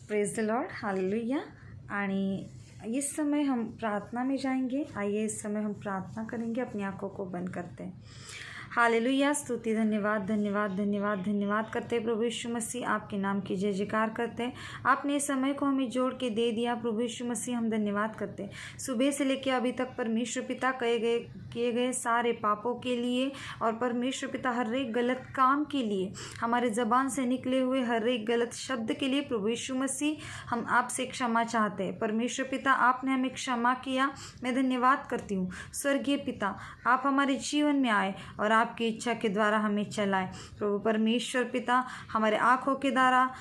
Praise the Lord, hallelujah. आणि इस समय हम प्रार्थना में जाएंगे। आइए इस समय हम प्रार्थना करेंगे, अपनी आंखों को बंद करते हैं। हालेलुया, स्तुति, धन्यवाद धन्यवाद धन्यवाद धन्यवाद करते हैं प्रभु यीशु मसीह, आपके नाम की जय जयकार करते हैं। आपने इस समय को हमें जोड़ के दे दिया प्रभु यीशु मसीह, हम धन्यवाद करते हैं। सुबह से लेकर अभी तक परमेश्वर पिता किए गए सारे पापों के लिए और परमेश्वर पिता हर एक गलत काम के लिए, हमारे ज़बान से निकले हुए हर एक गलत शब्द के लिए प्रभु यीशु मसीह हम आपसे क्षमा चाहते हैं। परमेश्वर पिता, आपने हमें क्षमा किया, मैं धन्यवाद करती हूँ। स्वर्गीय पिता, आप हमारे जीवन में आए और आपकी इच्छा के द्वारा हमें चलाए। प्रभु परमेश्वर पिता, हमारे आँखों के द्वारा,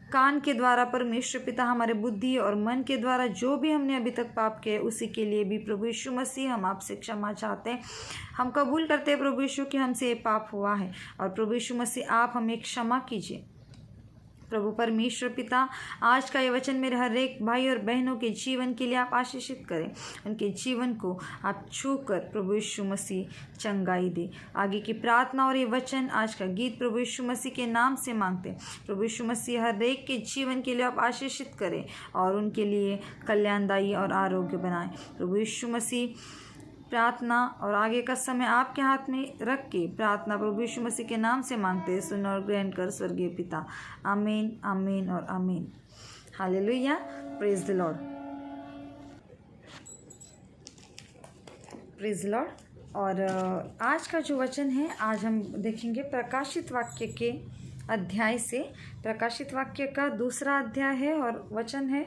कान के द्वारा, परमेश्वर पिता हमारे बुद्धि और मन के द्वारा जो भी हमने अभी तक पाप किए, उसी के लिए भी प्रभु यीशु मसीह हम आपसे क्षमा चाहते हैं। हम कबूल करते हैं प्रभु यीशु कि हमसे ये पाप हुआ है, और प्रभु यीशु मसीह आप हमें क्षमा कीजिए। प्रभु परमेश्वर पिता, आज का ये वचन मेरे हर एक भाई और बहनों के जीवन के लिए आप आशीषित करें, उनके जीवन को आप छू कर प्रभु यीशु मसीह चंगाई दे। आगे की प्रार्थना और ये वचन, आज का गीत प्रभु यीशु मसीह के नाम से मांगते हैं। प्रभु यीशु मसीह हर एक के जीवन के लिए आप आशीषित करें और उनके लिए कल्याणदायी और आरोग्य बनाएं। प्रभु यीशु मसीह, प्रार्थना और आगे का समय आपके हाथ में रख के प्रार्थना प्रभु यीशु मसीह के नाम से मांगते हैं। सुन और ग्रहण कर स्वर्गीय पिता। आमीन, आमीन और आमीन। Hallelujah, praise the Lord, praise the Lord. और आज का जो वचन है, आज हम देखेंगे प्रकाशित वाक्य के अध्याय से। प्रकाशित वाक्य का दूसरा अध्याय है और वचन है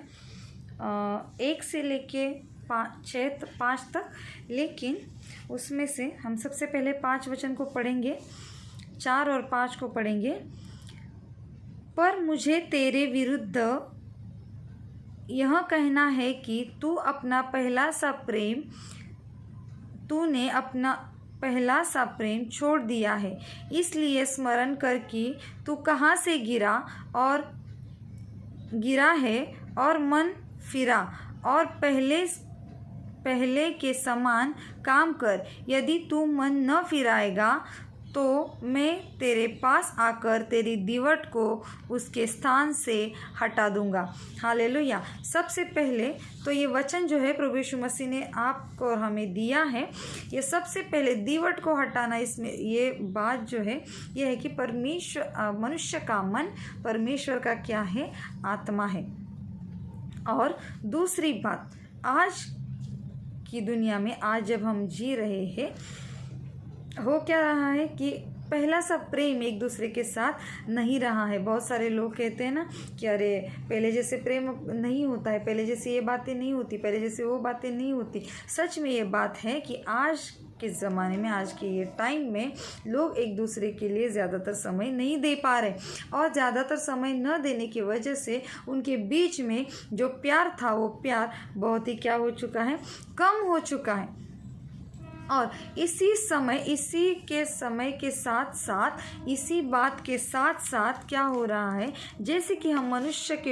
1 से लेके 5 तक, लेकिन उसमें से हम सबसे पहले 5 वचन को पढ़ेंगे, 4 और 5 को पढ़ेंगे। पर मुझे तेरे विरुद्ध यह कहना है कि तूने अपना पहला सा प्रेम छोड़ दिया है। इसलिए स्मरण कर कि तू कहाँ से गिरा है और मन फिरा और पहले के समान काम कर। यदि तू मन न फिराएगा तो मैं तेरे पास आकर तेरी दीवट को उसके स्थान से हटा दूंगा। हालेलुया। सबसे पहले तो ये वचन जो है प्रभु यीशु मसीह ने आपको और हमें दिया है। ये सबसे पहले दीवट को हटाना, इसमें ये बात जो है ये है कि मनुष्य का मन परमेश्वर का क्या है, आत्मा है। और दूसरी बात, आज की दुनिया में आज जब हम जी रहे हैं, हो क्या रहा है कि पहला सा प्रेम एक दूसरे के साथ नहीं रहा है। बहुत सारे लोग कहते हैं ना कि अरे पहले जैसे प्रेम नहीं होता है, पहले जैसे ये बातें नहीं होती, पहले जैसे वो बातें नहीं होती। सच में ये बात है कि आज के ज़माने में, आज के ये टाइम में लोग एक दूसरे के लिए ज़्यादातर समय नहीं दे पा रहे, और ज़्यादातर समय न देने की वजह से उनके बीच में जो प्यार था वो प्यार बहुत ही क्या हो चुका है, कम हो चुका है। और इसी समय के साथ साथ, इसी बात के साथ साथ क्या हो रहा है, जैसे कि हम मनुष्य के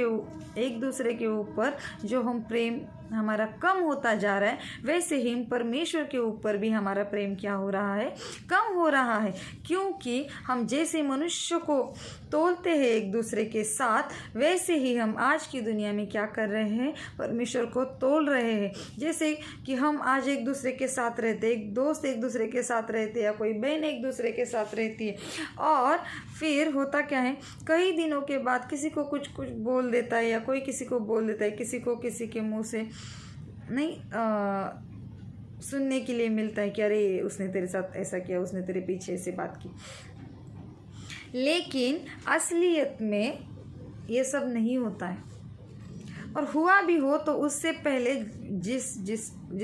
एक दूसरे के ऊपर जो हम प्रेम हमारा कम होता जा रहा है, वैसे ही परमेश्वर के ऊपर भी हमारा प्रेम क्या हो रहा है, कम हो रहा है। क्योंकि हम जैसे मनुष्य को तोलते हैं एक दूसरे के साथ, वैसे ही हम आज की दुनिया में क्या कर रहे हैं, परमेश्वर को तोल रहे हैं। जैसे कि हम आज एक दूसरे के साथ रहते, एक दोस्त एक दूसरे के साथ रहते, या कोई बहन एक दूसरे के साथ रहती है, और फिर होता क्या है, कई दिनों के बाद किसी को कुछ बोल देता है, या कोई किसी को बोल देता है, किसी को किसी के मुंह से नहीं सुनने के लिए मिलता है कि अरे उसने तेरे साथ ऐसा किया, उसने तेरे पीछे ऐसे बात की। लेकिन असलियत में ये सब नहीं होता है, और हुआ भी हो तो उससे पहले जिस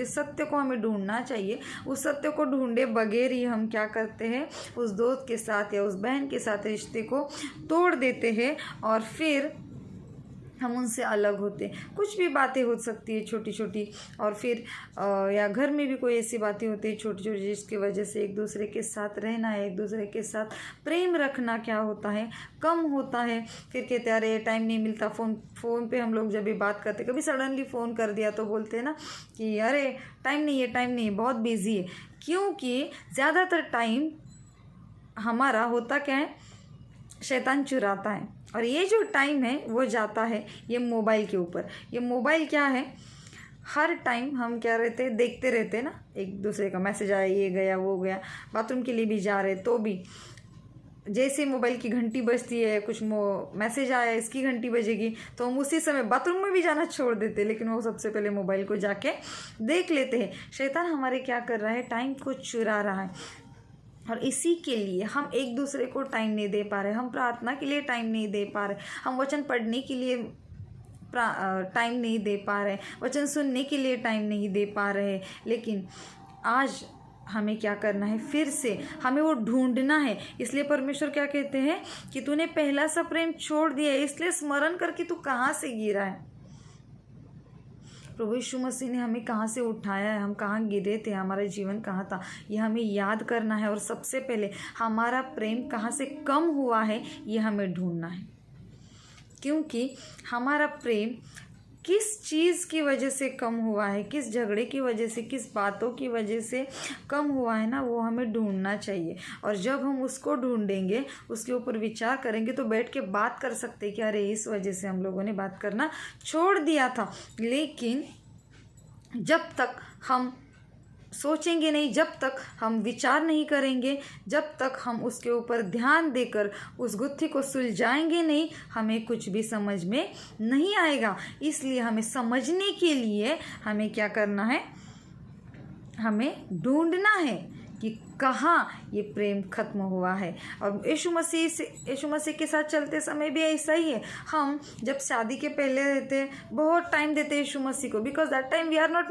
सत्य को हमें ढूंढना चाहिए, उस सत्य को ढूंढे बगैर ही हम क्या करते हैं, उस दोस्त के साथ या उस बहन के साथ रिश्ते को तोड़ देते हैं, और फिर हम उनसे अलग होते हैं। कुछ भी बातें हो सकती है छोटी छोटी, और फिर या घर में भी कोई ऐसी बातें होती है छोटी छोटी, जिसकी वजह से एक दूसरे के साथ रहना है, एक दूसरे के साथ प्रेम रखना क्या होता है, कम होता है। फिर कहते हैं अरे टाइम नहीं मिलता, फ़ोन पे हम लोग जब भी बात करते, कभी सडनली फ़ोन कर दिया तो बोलते हैं ना कि अरे टाइम नहीं है, बहुत बिजी है। क्योंकि ज़्यादातर टाइम हमारा होता क्या है, शैतान चुराता है। और ये जो टाइम है वो जाता है ये मोबाइल के ऊपर। ये मोबाइल क्या है, हर टाइम हम क्या रहते हैं, देखते रहते हैं ना, एक दूसरे का मैसेज आया, ये गया वो गया, बाथरूम के लिए भी जा रहे तो भी जैसे मोबाइल की घंटी बजती है, कुछ मैसेज आया, इसकी घंटी बजेगी, तो हम उसी समय बाथरूम में भी जाना छोड़ देते हैं, लेकिन वो सबसे पहले मोबाइल को जाके देख लेते हैं। शैतान हमारे क्या कर रहा है, टाइम को चुरा रहा है, और इसी के लिए हम एक दूसरे को टाइम नहीं दे पा रहे, हम प्रार्थना के लिए टाइम नहीं दे पा रहे, हम वचन पढ़ने के लिए टाइम नहीं दे पा रहे, वचन सुनने के लिए टाइम नहीं दे पा रहे। लेकिन आज हमें क्या करना है, फिर से हमें वो ढूंढना है। इसलिए परमेश्वर क्या कहते हैं कि तूने पहला सा प्रेम छोड़ दिया है, इसलिए स्मरण करके तू कहाँ से गिरा है। प्रभु यीशु मसीह ने हमें कहाँ से उठाया है, हम कहाँ गिरे थे, हमारा जीवन कहाँ था, ये हमें याद करना है। और सबसे पहले हमारा प्रेम कहाँ से कम हुआ है ये हमें ढूंढना है, क्योंकि हमारा प्रेम किस चीज़ की वजह से कम हुआ है, किस झगड़े की वजह से, किस बातों की वजह से कम हुआ है ना, वो हमें ढूंढना चाहिए। और जब हम उसको ढूंढेंगे, उसके ऊपर विचार करेंगे, तो बैठ के बात कर सकते हैं कि अरे इस वजह से हम लोगों ने बात करना छोड़ दिया था। लेकिन जब तक हम सोचेंगे नहीं, जब तक हम विचार नहीं करेंगे, जब तक हम उसके ऊपर ध्यान देकर उस गुत्थी को सुलझाएंगे नहीं, हमें कुछ भी समझ में नहीं आएगा। इसलिए हमें समझने के लिए हमें क्या करना है, हमें ढूंढना है कि कहाँ ये प्रेम खत्म हुआ है। और यीशु मसीह के साथ चलते समय भी ऐसा ही है। हम जब शादी के पहले रहते हैं, बहुत टाइम देते हैं यीशु मसीह को, because that time we are not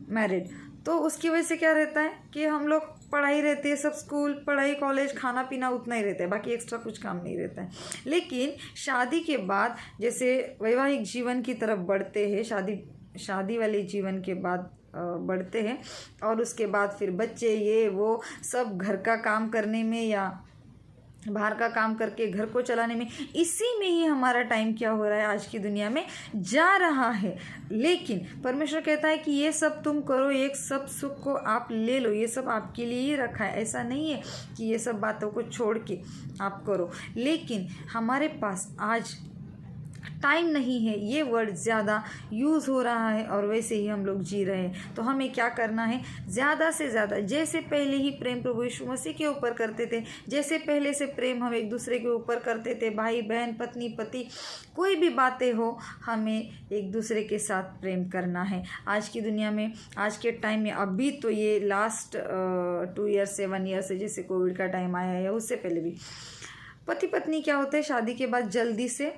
married. तो उसकी वजह से क्या रहता है कि हम लोग पढ़ाई रहती है, सब स्कूल, पढ़ाई, कॉलेज, खाना पीना उतना ही रहता है, बाकी एक्स्ट्रा कुछ काम नहीं रहता है। लेकिन शादी के बाद जैसे वैवाहिक जीवन की तरफ बढ़ते हैं, शादी वाले जीवन के बाद बढ़ते हैं, और उसके बाद फिर बच्चे, ये वो सब घर का काम करने में या बाहर का काम करके घर को चलाने में, इसी में ही हमारा टाइम क्या हो रहा है, आज की दुनिया में जा रहा है। लेकिन परमेश्वर कहता है कि ये सब तुम करो, एक सब सुख को आप ले लो, ये सब आपके लिए ही रखा है। ऐसा नहीं है कि ये सब बातों को छोड़ के आप करो, लेकिन हमारे पास आज टाइम नहीं है, ये वर्ड ज़्यादा यूज़ हो रहा है, और वैसे ही हम लोग जी रहे हैं। तो हमें क्या करना है, ज़्यादा से ज़्यादा, जैसे पहले ही प्रेम प्रभु यीशु मसीह के ऊपर करते थे, जैसे पहले से प्रेम हम एक दूसरे के ऊपर करते थे, भाई बहन, पत्नी पति, कोई भी बातें हो, हमें एक दूसरे के साथ प्रेम करना है। आज की दुनिया में, आज के टाइम में, अभी तो ये लास्ट 2 ईयर्स से 1 ईयर से, जैसे कोविड का टाइम आया है, उससे पहले भी पति पत्नी क्या होते हैं, शादी के बाद जल्दी से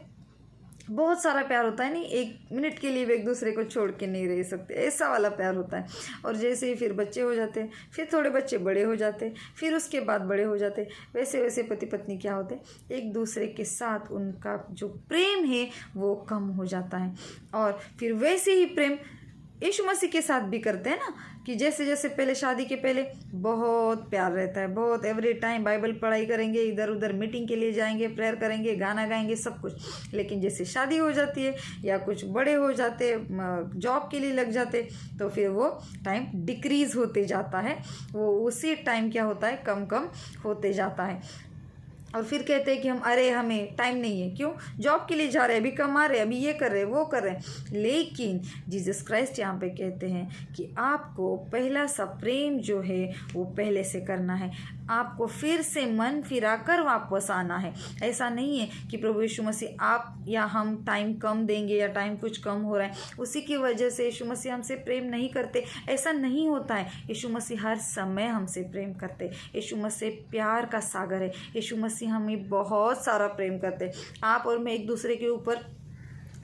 बहुत सारा प्यार होता है, नहीं 1 मिनट के लिए भी एक दूसरे को छोड़ के नहीं रह सकते, ऐसा वाला प्यार होता है। और जैसे ही फिर बच्चे हो जाते हैं, फिर थोड़े बच्चे बड़े हो जाते हैं, फिर उसके बाद बड़े हो जाते, वैसे वैसे पति पत्नी क्या होते हैं, एक दूसरे के साथ उनका जो प्रेम है वो कम हो जाता है। और फिर वैसे ही प्रेम यीशु मसीह के साथ भी करते हैं ना, कि जैसे जैसे पहले, शादी के पहले बहुत प्यार रहता है, बहुत, एवरी टाइम बाइबल पढ़ाई करेंगे, इधर उधर मीटिंग के लिए जाएंगे, प्रेयर करेंगे, गाना गाएंगे, सब कुछ। लेकिन जैसे शादी हो जाती है या कुछ बड़े हो जाते, जॉब के लिए लग जाते, तो फिर वो टाइम डिक्रीज़ होते जाता है, वो उसी टाइम क्या होता है, कम कम होते जाता है। और फिर कहते हैं कि अरे हमें टाइम नहीं है, क्यों, जॉब के लिए जा रहे हैं, अभी कमा रहे हैं, अभी ये कर रहे हैं, वो कर रहे हैं। लेकिन जीसस क्राइस्ट यहाँ पे कहते हैं कि आपको पहला सा प्रेम जो है वो पहले से करना है, आपको फिर से मन फिरा कर वापस आना है। ऐसा नहीं है कि प्रभु यीशु मसीह आप या हम टाइम कम देंगे या टाइम कुछ कम हो रहा है, उसी की वजह से यीशु मसीह हमसे प्रेम नहीं करते, ऐसा नहीं होता है। यीशु मसीह हर समय हमसे प्रेम करते, यीशु मसीह प्यार का सागर है, यीशु मसीह हमें बहुत सारा प्रेम करते। आप और मैं एक दूसरे के ऊपर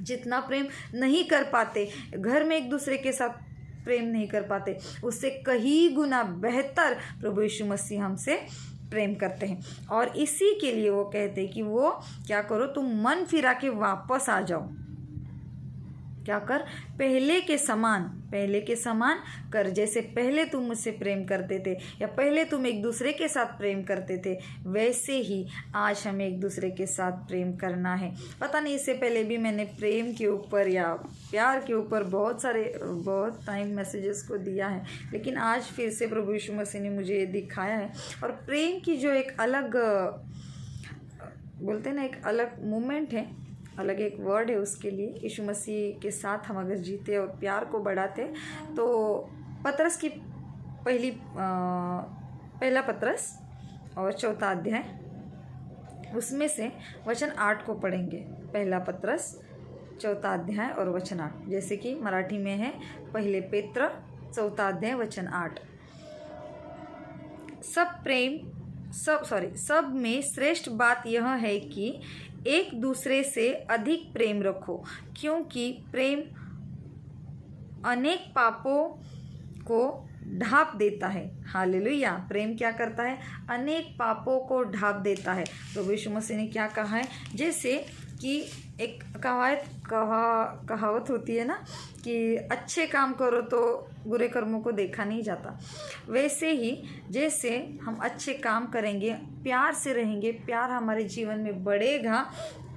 जितना प्रेम नहीं कर पाते, घर में एक दूसरे के साथ प्रेम नहीं कर पाते, उससे कहीं गुना बेहतर प्रभु यीशु मसीह हमसे प्रेम करते हैं। और इसी के लिए वो कहते हैं कि वो क्या करो, तुम मन फिरा के वापस आ जाओ, क्या कर, पहले के समान कर। जैसे पहले तुम मुझसे प्रेम करते थे या पहले तुम एक दूसरे के साथ प्रेम करते थे, वैसे ही आज हमें एक दूसरे के साथ प्रेम करना है। पता नहीं, इससे पहले भी मैंने प्रेम के ऊपर या प्यार के ऊपर बहुत टाइम मैसेजेस को दिया है, लेकिन आज फिर से प्रभु यीशु मसीह ने मुझे ये दिखाया है। और प्रेम की जो एक अलग बोलते हैं ना, एक अलग मोमेंट है, अलग एक वर्ड है उसके लिए। यीशु मसीह के साथ हम अगर जीते और प्यार को बढ़ाते, तो पतरस की पहला पतरस और 4 अध्याय, उसमें से वचन 8 को पढ़ेंगे। पहला पतरस 4 अध्याय और वचन 8, जैसे कि मराठी में है पहले पेत्र 4 अध्याय वचन 8। सब में श्रेष्ठ बात यह है कि एक दूसरे से अधिक प्रेम रखो, क्योंकि प्रेम अनेक पापों को ढाँप देता है। हालेलुया। प्रेम क्या करता है? अनेक पापों को ढाँप देता है। प्रभु यीशु मसीह ने क्या कहा है? जैसे कि एक कहावत होती है ना कि अच्छे काम करो तो बुरे कर्मों को देखा नहीं जाता। वैसे ही जैसे हम अच्छे काम करेंगे, प्यार से रहेंगे, प्यार हमारे जीवन में बढ़ेगा,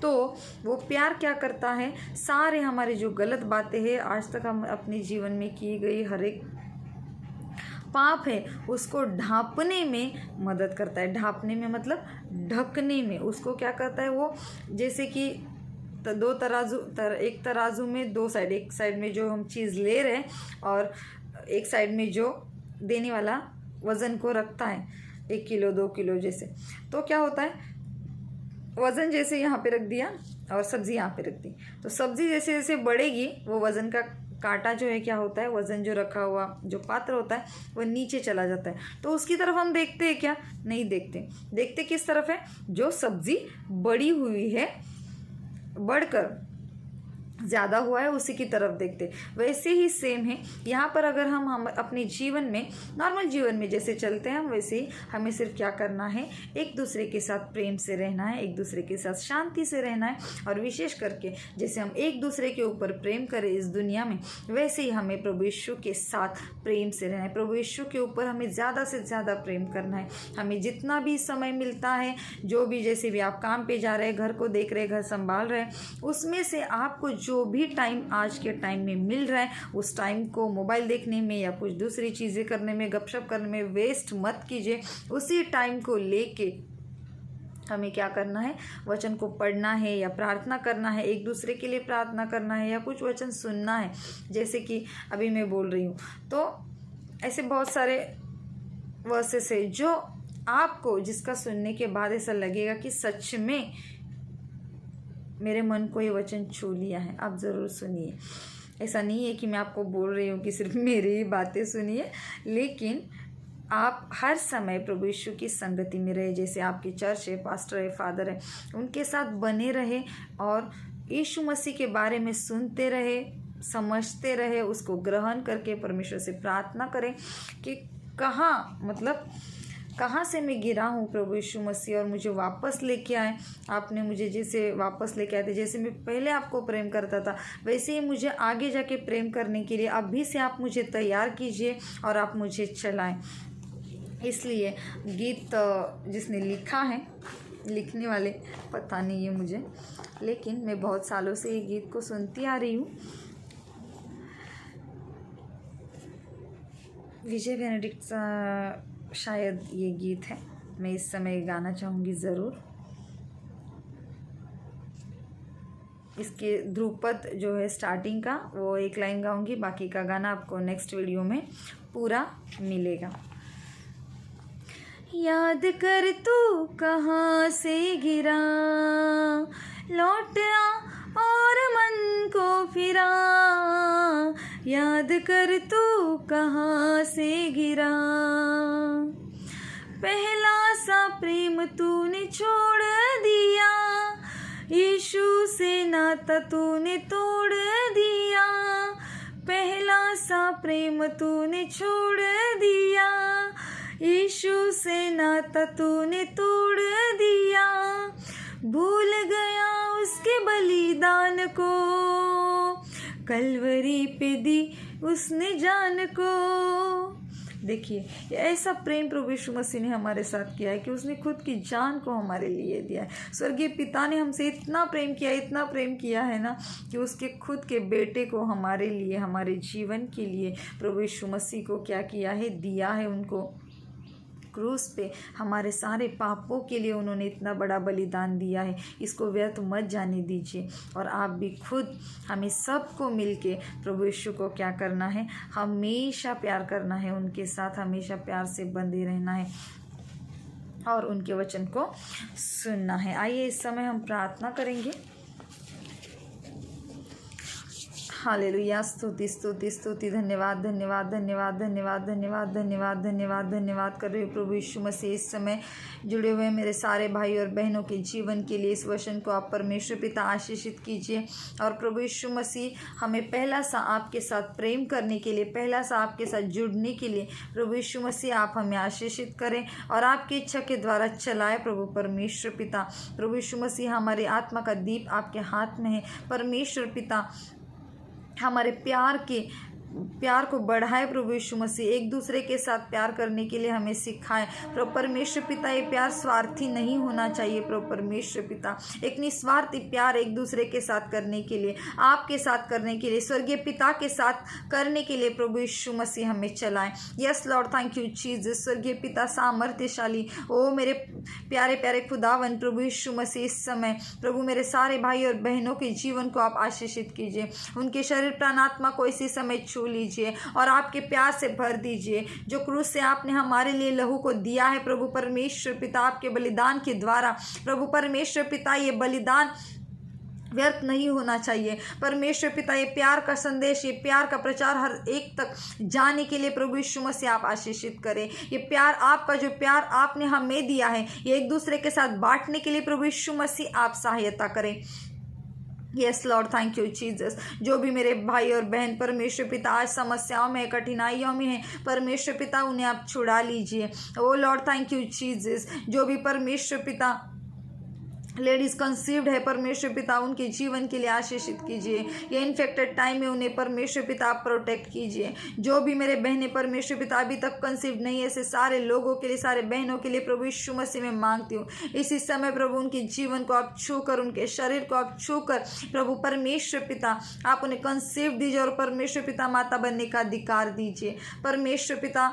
तो वो प्यार क्या करता है? सारे हमारे जो गलत बातें हैं, आज तक हम अपने जीवन में की गई हर एक पाप है, उसको ढांपने में मदद करता है। ढांपने में मतलब ढकने में। उसको क्या करता है वो? जैसे कि दो तराजू, एक तराजू में 2 साइड, एक साइड में जो हम चीज़ ले रहे हैं और एक साइड में जो देने वाला वज़न को रखता है, 1 किलो 2 किलो जैसे। तो क्या होता है, वज़न जैसे यहाँ पे रख दिया और सब्ज़ी यहाँ पे रख दी, तो सब्ज़ी जैसे जैसे बढ़ेगी, वो वज़न का कांटा जो है क्या होता है, वज़न जो रखा हुआ जो पात्र होता है वो नीचे चला जाता है। तो उसकी तरफ हम देखते हैं क्या? नहीं देखते। देखते किस तरफ है? जो सब्ज़ी बड़ी हुई है, बढ़कर ज़्यादा हुआ है, उसी की तरफ देखते। वैसे ही सेम है यहाँ पर। अगर हम अपने जीवन में, नॉर्मल जीवन में जैसे चलते हैं, हम वैसे ही हमें सिर्फ क्या करना है? एक दूसरे के साथ प्रेम से रहना है, एक दूसरे के साथ शांति से रहना है। और विशेष करके जैसे हम एक दूसरे के ऊपर प्रेम करें इस दुनिया में, वैसे ही हमें प्रभु यीशु के साथ प्रेम से रहना है। प्रभु यीशु के ऊपर हमें ज़्यादा से ज़्यादा प्रेम करना है। हमें जितना भी समय मिलता है, जो भी, जैसे भी आप काम पे जा रहे हैं, घर को देख रहे हैं, घर संभाल रहे हैं, उसमें से आपको जो भी टाइम आज के टाइम में मिल रहा है, उस टाइम को मोबाइल देखने में या कुछ दूसरी चीज़ें करने में, गपशप करने में वेस्ट मत कीजिए। उसी टाइम को लेके हमें क्या करना है? वचन को पढ़ना है या प्रार्थना करना है, एक दूसरे के लिए प्रार्थना करना है या कुछ वचन सुनना है, जैसे कि अभी मैं बोल रही हूँ। तो ऐसे बहुत सारे वर्सेस है जो आपको, जिसका सुनने के बाद ऐसा लगेगा कि सच में मेरे मन को ये वचन छू लिया है। आप ज़रूर सुनिए। ऐसा नहीं है कि मैं आपको बोल रही हूँ कि सिर्फ मेरी ही बातें सुनिए, लेकिन आप हर समय प्रभु यीशु की संगति में रहे। जैसे आपकी चर्च है, पास्टर है, फादर है, उनके साथ बने रहे और यीशु मसीह के बारे में सुनते रहे, समझते रहे, उसको ग्रहण करके परमेश्वर से प्रार्थना करें कि कहाँ से मैं गिरा हूँ प्रभु यीशु मसीह, और मुझे वापस लेके आए। आपने मुझे जैसे वापस लेके आए थे, जैसे मैं पहले आपको प्रेम करता था, वैसे ही मुझे आगे जाके प्रेम करने के लिए अभी से आप मुझे तैयार कीजिए और आप मुझे चलाएं। इसलिए गीत जिसने लिखा है, लिखने वाले पता नहीं है मुझे, लेकिन मैं बहुत सालों से ये गीत को सुनती आ रही हूँ। विजय बेनेडिक्ट शायद ये गीत है। मैं इस समय गाना चाहूँगी ज़रूर। इसके ध्रुपद जो है स्टार्टिंग का, वो एक लाइन गाऊँगी, बाकी का गाना आपको नेक्स्ट वीडियो में पूरा मिलेगा। याद कर तू कहाँ से गिरा, लौट आ और मन को फिरा। याद कर तू कहाँ से गिरा, पहला सा प्रेम तूने छोड़ दिया, यीशु से नाता तूने तोड़ दिया। पहला सा प्रेम तूने छोड़ दिया, यीशु से नाता तूने तोड़ दिया। भूल गया उसके बलिदान को, कलवरी पे दी उसने जान को। देखिए, ऐसा प्रेम प्रभु यीशु मसीह ने हमारे साथ किया है कि उसने खुद की जान को हमारे लिए दिया है। स्वर्गीय पिता ने हमसे इतना प्रेम किया, इतना प्रेम किया है ना, कि उसके खुद के बेटे को हमारे लिए, हमारे जीवन के लिए प्रभु यीशु मसीह को क्या किया है? दिया है उनको। क्रूस पे हमारे सारे पापों के लिए उन्होंने इतना बड़ा बलिदान दिया है, इसको व्यर्थ मत जाने दीजिए। और आप भी खुद हमें सबको मिलके प्रभु यीशु को क्या करना है, हमेशा प्यार करना है, उनके साथ हमेशा प्यार से बंधे रहना है और उनके वचन को सुनना है। आइए इस समय हम प्रार्थना करेंगे। हालेलुया, स्तुति स्तुति स्तुति, धन्यवाद धन्यवाद धन्यवाद धन्यवाद धन्यवाद धन्यवाद धन्यवाद धन्यवाद कर रहे हो प्रभु यीशु मसीह। इस समय जुड़े हुए मेरे सारे भाई और बहनों के जीवन के लिए इस वचन को आप परमेश्वर पिता आशीषित कीजिए। और प्रभु यीशु मसीह हमें पहला सा आपके साथ प्रेम करने के लिए, पहला सा आपके साथ जुड़ने के लिए प्रभु यीशु मसीह आप हमें आशीषित करें और आपकी इच्छा के द्वारा चलाए प्रभु परमेश्वर पिता। प्रभु यीशु मसीह हमारी आत्मा का दीप आपके हाथ में है परमेश्वर पिता। हमारे प्यार को बढ़ाए प्रभु यीशु मसीह, एक दूसरे के साथ प्यार करने के लिए हमें सिखाए प्रभु परमेश्वर पिता। ये प्यार स्वार्थी नहीं होना चाहिए प्रभु परमेश्वर पिता, एक निस्वार्थी प्यार एक दूसरे के साथ करने के लिए, आपके साथ करने के लिए, स्वर्गीय पिता के साथ करने के लिए प्रभु यीशु मसीह हमें चलाएं। Yes Lord, thank you Jesus. स्वर्गीय पिता सामर्थ्यशाली, ओ मेरे प्यारे प्यारे खुदावन प्रभु यीशु मसीह, इस समय प्रभु मेरे सारे भाई और बहनों के जीवन को आप आशीषित कीजिए, उनके शरीर प्राण आत्मा को इसी समय छू लीजिए और आपके प्यार से भर दीजिए। जो क्रूस से आपने हमारे लिए लहू को दिया है प्रभु परमेश्वर पिता, आपके बलिदान के द्वारा प्रभु परमेश्वर पिता, ये बलिदान व्यर्थ नहीं होना चाहिए परमेश्वर पिता। ये प्यार का संदेश, ये प्यार का प्रचार हर एक तक जाने के लिए प्रभु यीशु मसीह आप आशीषित करें। ये प्यार आपका, जो प्यार आपने हमें दिया है, ये एक दूसरे के साथ बांटने के लिए प्रभु यीशु मसीह आप सहायता करें। Yes Lord, thank you Jesus. जो भी मेरे भाई और बहन परमेश्वर पिता आज समस्याओं में, कठिनाइयों में हैं परमेश्वर पिता, उन्हें आप छुड़ा लीजिए। ओ लॉर्ड, थैंक यू जीसस। जो भी परमेश्वर पिता लेडीज़ कंसीव्ड है परमेश्वर पिता, उनके जीवन के लिए आशीषित कीजिए। ये इन्फेक्टेड टाइम में उन्हें परमेश्वर पिता आप प्रोटेक्ट कीजिए। जो भी मेरे बहनें परमेश्वर पिता अभी तक कंसीव्ड नहीं है, ऐसे सारे लोगों के लिए, सारे बहनों के लिए प्रभु यीशु मसीह में मांगती हूँ इसी समय प्रभु उनके जीवन को आप छूकर, उनके शरीर को आप छूकर प्रभु परमेश्वर पिता आप उन्हें कंसीव दीजिए और परमेश्वर पिता माता बनने का अधिकार दीजिए परमेश्वर पिता।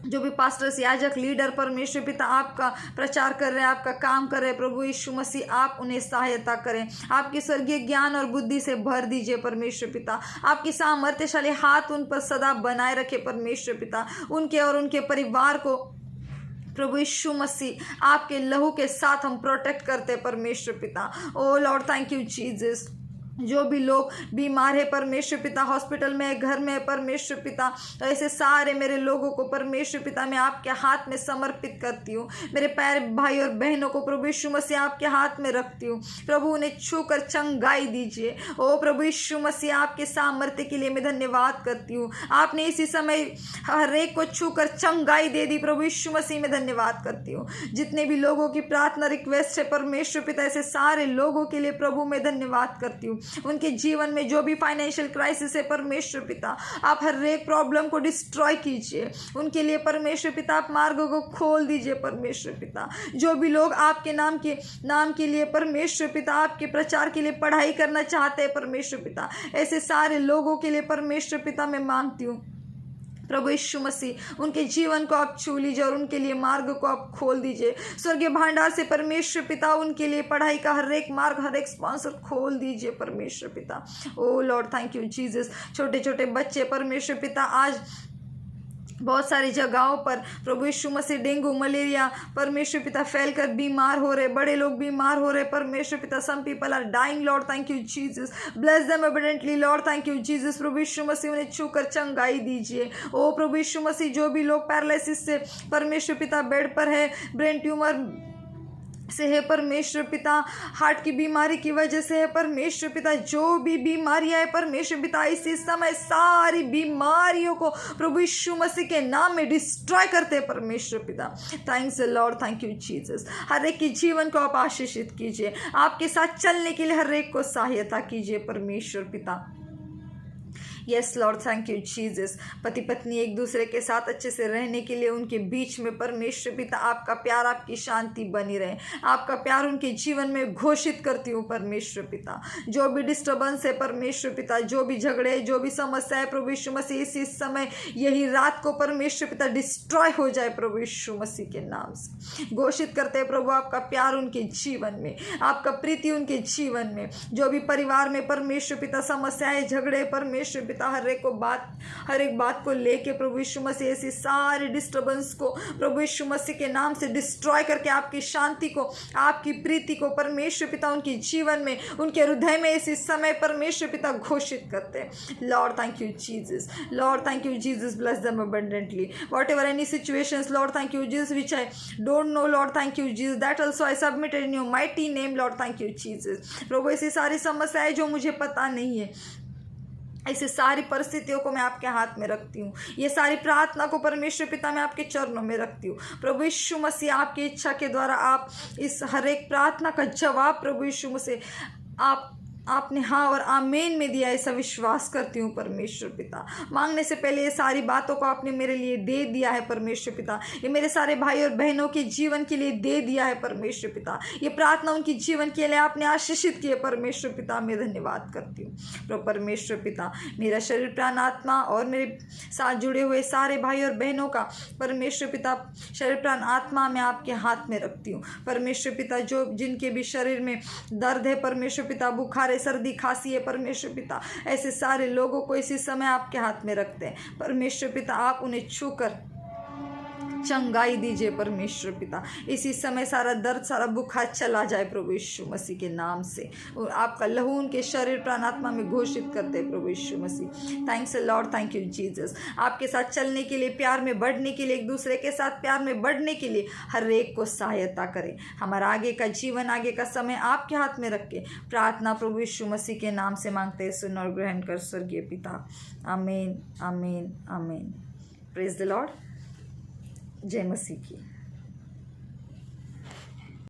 जो भी पास्टर्स, याजक, लीडर परमेश्वर पिता आपका प्रचार कर रहे हैं, आपका काम कर रहे हैं प्रभु यीशु मसीह, आप उन्हें सहायता करें। आपकी स्वर्गीय ज्ञान और बुद्धि से भर दीजिए परमेश्वर पिता। आपकी सामर्थ्यशाली हाथ उन पर सदा बनाए रखे परमेश्वर पिता। उनके और उनके परिवार को प्रभु यीशु मसीह आपके लहू के साथ हम प्रोटेक्ट करते हैं परमेश्वर पिता। ओ लॉर्ड, थैंक यू जीसस। जो भी लोग बीमार है परमेश्वर पिता, हॉस्पिटल में, घर में परमेश्वर पिता, तो ऐसे सारे मेरे लोगों को परमेश्वर पिता मैं आपके हाथ में समर्पित करती हूँ। मेरे प्यारे भाई और बहनों को प्रभु यीशु मसीह आपके हाथ में रखती हूँ। प्रभु उन्हें छूकर चंगाई दीजिए। ओ प्रभु यीशु मसीह आपके सामर्थ्य के लिए मैं धन्यवाद करती हूँ। आपने इसी समय हर एक को छूकर चंगाई दे दी प्रभु यीशु मसीह में धन्यवाद करती हूँ। जितने भी लोगों की प्रार्थना रिक्वेस्ट है परमेश्वर पिता, ऐसे सारे लोगों के लिए प्रभु मैं धन्यवाद करती हूँ। उनके जीवन में जो भी फाइनेंशियल क्राइसिस है परमेश्वर पिता आप हर एक प्रॉब्लम को डिस्ट्रॉय कीजिए। उनके लिए परमेश्वर पिता आप मार्गों को खोल दीजिए परमेश्वर पिता। जो भी लोग आपके नाम के लिए परमेश्वर पिता आपके प्रचार के लिए पढ़ाई करना चाहते हैं परमेश्वर पिता, ऐसे सारे लोगों के लिए परमेश्वर पिता मैं मांगती हूँ प्रभु यीशु मसीह उनके जीवन को आप छू लीजिए और उनके लिए मार्ग को आप खोल दीजिए। स्वर्गीय भांडार से परमेश्वर पिता उनके लिए पढ़ाई का हर एक मार्ग, हर एक स्पॉन्सर खोल दीजिए परमेश्वर पिता। ओ लॉर्ड, थैंक यू जीसस। छोटे छोटे बच्चे परमेश्वर पिता आज बहुत सारी जगहों पर प्रभु यीशु मसीह डेंगू, मलेरिया परमेश्वर पिता फैलकर बीमार हो रहे, बड़े लोग बीमार हो रहे परमेश्वर पिता। Some people are dying lord, thank you Jesus. Bless them abundantly lord, thank you Jesus. प्रभु यीशु मसीह उन्हें छूकर चंगाई दीजिए। ओ प्रभु यीशु मसीह जो भी लोग पैरालिसिस से परमेश्वर पिता बेड पर है, ब्रेन ट्यूमर से है परमेश्वर पिता, हार्ट की बीमारी की वजह से है परमेश्वर पिता, जो भी बीमारियां है परमेश्वर पिता इसी समय सारी बीमारियों को प्रभु यीशु मसीह के नाम में डिस्ट्रॉय करते हैं परमेश्वर पिता। Thanks lord, thank you Jesus. हर एक के जीवन को आप आशीषित कीजिए, आपके साथ चलने के लिए हर एक को सहायता कीजिए परमेश्वर पिता। Yes Lord, thank you Jesus. पति पत्नी एक दूसरे के साथ अच्छे से रहने के लिए उनके बीच में परमेश्वर पिता आपका प्यार, आपकी शांति बनी रहे, आपका प्यार उनके जीवन में घोषित करती हूँ परमेश्वर पिता। जो भी डिस्टर्बेंस है परमेश्वर पिता, जो भी झगड़े, जो भी समस्या है प्रभु यीशु मसीह, इस समय यही रात को परमेश्वर पिता डिस्ट्रॉय हो जाए प्रभु यीशु मसीह के नाम से। घोषित करते हैं प्रभु आपका प्यार उनके जीवन में, आपका प्रीति उनके जीवन में। जो भी परिवार में परमेश्वर पिता समस्याएं, झगड़े परमेश्वर पिता, हर एक बात को लेके प्रभु यीशु मसीह ऐसी सारी डिस्टर्बेंस को प्रभु यीशु मसीह के नाम से डिस्ट्रॉय करके आपकी शांति को, आपकी प्रीति को परमेश्वर पिता उनके जीवन में, उनके हृदय में इसी समय परमेश्वर पिता घोषित करते हैं। Lord thank you Jesus, Lord thank you Jesus, bless them abundantly whatever any situations, Lord thank you Jesus, which I don't know, Lord thank you Jesus, that also I submitted in your mighty name, Lord thank you Jesus। प्रभु ऐसी सारी समस्याएं जो मुझे पता नहीं है, ऐसी सारी परिस्थितियों को मैं आपके हाथ में रखती हूँ। ये सारी प्रार्थना को परमेश्वर पिता मैं आपके चरणों में रखती हूँ। प्रभु यीशु मसीह आपकी इच्छा के द्वारा आप इस हर एक प्रार्थना का जवाब प्रभु यीशु मसीह आपने हाँ और आमीन में दिया, ऐसा विश्वास करती हूँ परमेश्वर पिता। मांगने से पहले ये सारी बातों को आपने मेरे लिए दे दिया है परमेश्वर पिता। ये मेरे सारे भाई और बहनों के जीवन के लिए दे दिया है परमेश्वर पिता। ये प्रार्थना उनके जीवन के लिए आपने आशीषित की है परमेश्वर पिता। मैं धन्यवाद करती हूँ प्रभु परमेश्वर पिता। मेरा शरीर प्राण आत्मा और मेरे साथ जुड़े हुए सारे भाई और बहनों का परमेश्वर पिता शरीर प्राण आत्मा मैं आपके हाथ में रखती हूँ परमेश्वर पिता। जो जिनके भी शरीर में दर्द है परमेश्वर पिता, बुखार, सर्दी, खांसी है परमेश्वर पिता, ऐसे सारे लोगों को इसी समय आपके हाथ में रखते हैं परमेश्वर पिता। आप उन्हें छूकर चंगाई दीजिए परमेश्वर पिता। इसी समय सारा दर्द, सारा बुखार चला जाए प्रभु यीशु मसीह के नाम से, और आपका लहू उनके शरीर प्राण आत्मा में घोषित करते हैं प्रभु यीशु मसीह। Thanks lord, thank you Jesus. आपके साथ चलने के लिए, प्यार में बढ़ने के लिए, एक दूसरे के साथ प्यार में बढ़ने के लिए हर एक को सहायता करें। हमारा आगे का जीवन, आगे का समय आपके हाथ में रख के प्रार्थना प्रभु यीशु मसीह के नाम से मांगते हैं, सुन और ग्रहण कर स्वर्गीय पिता। आमीन, आमीन, आमीन। Praise the Lord. जय मसीह की।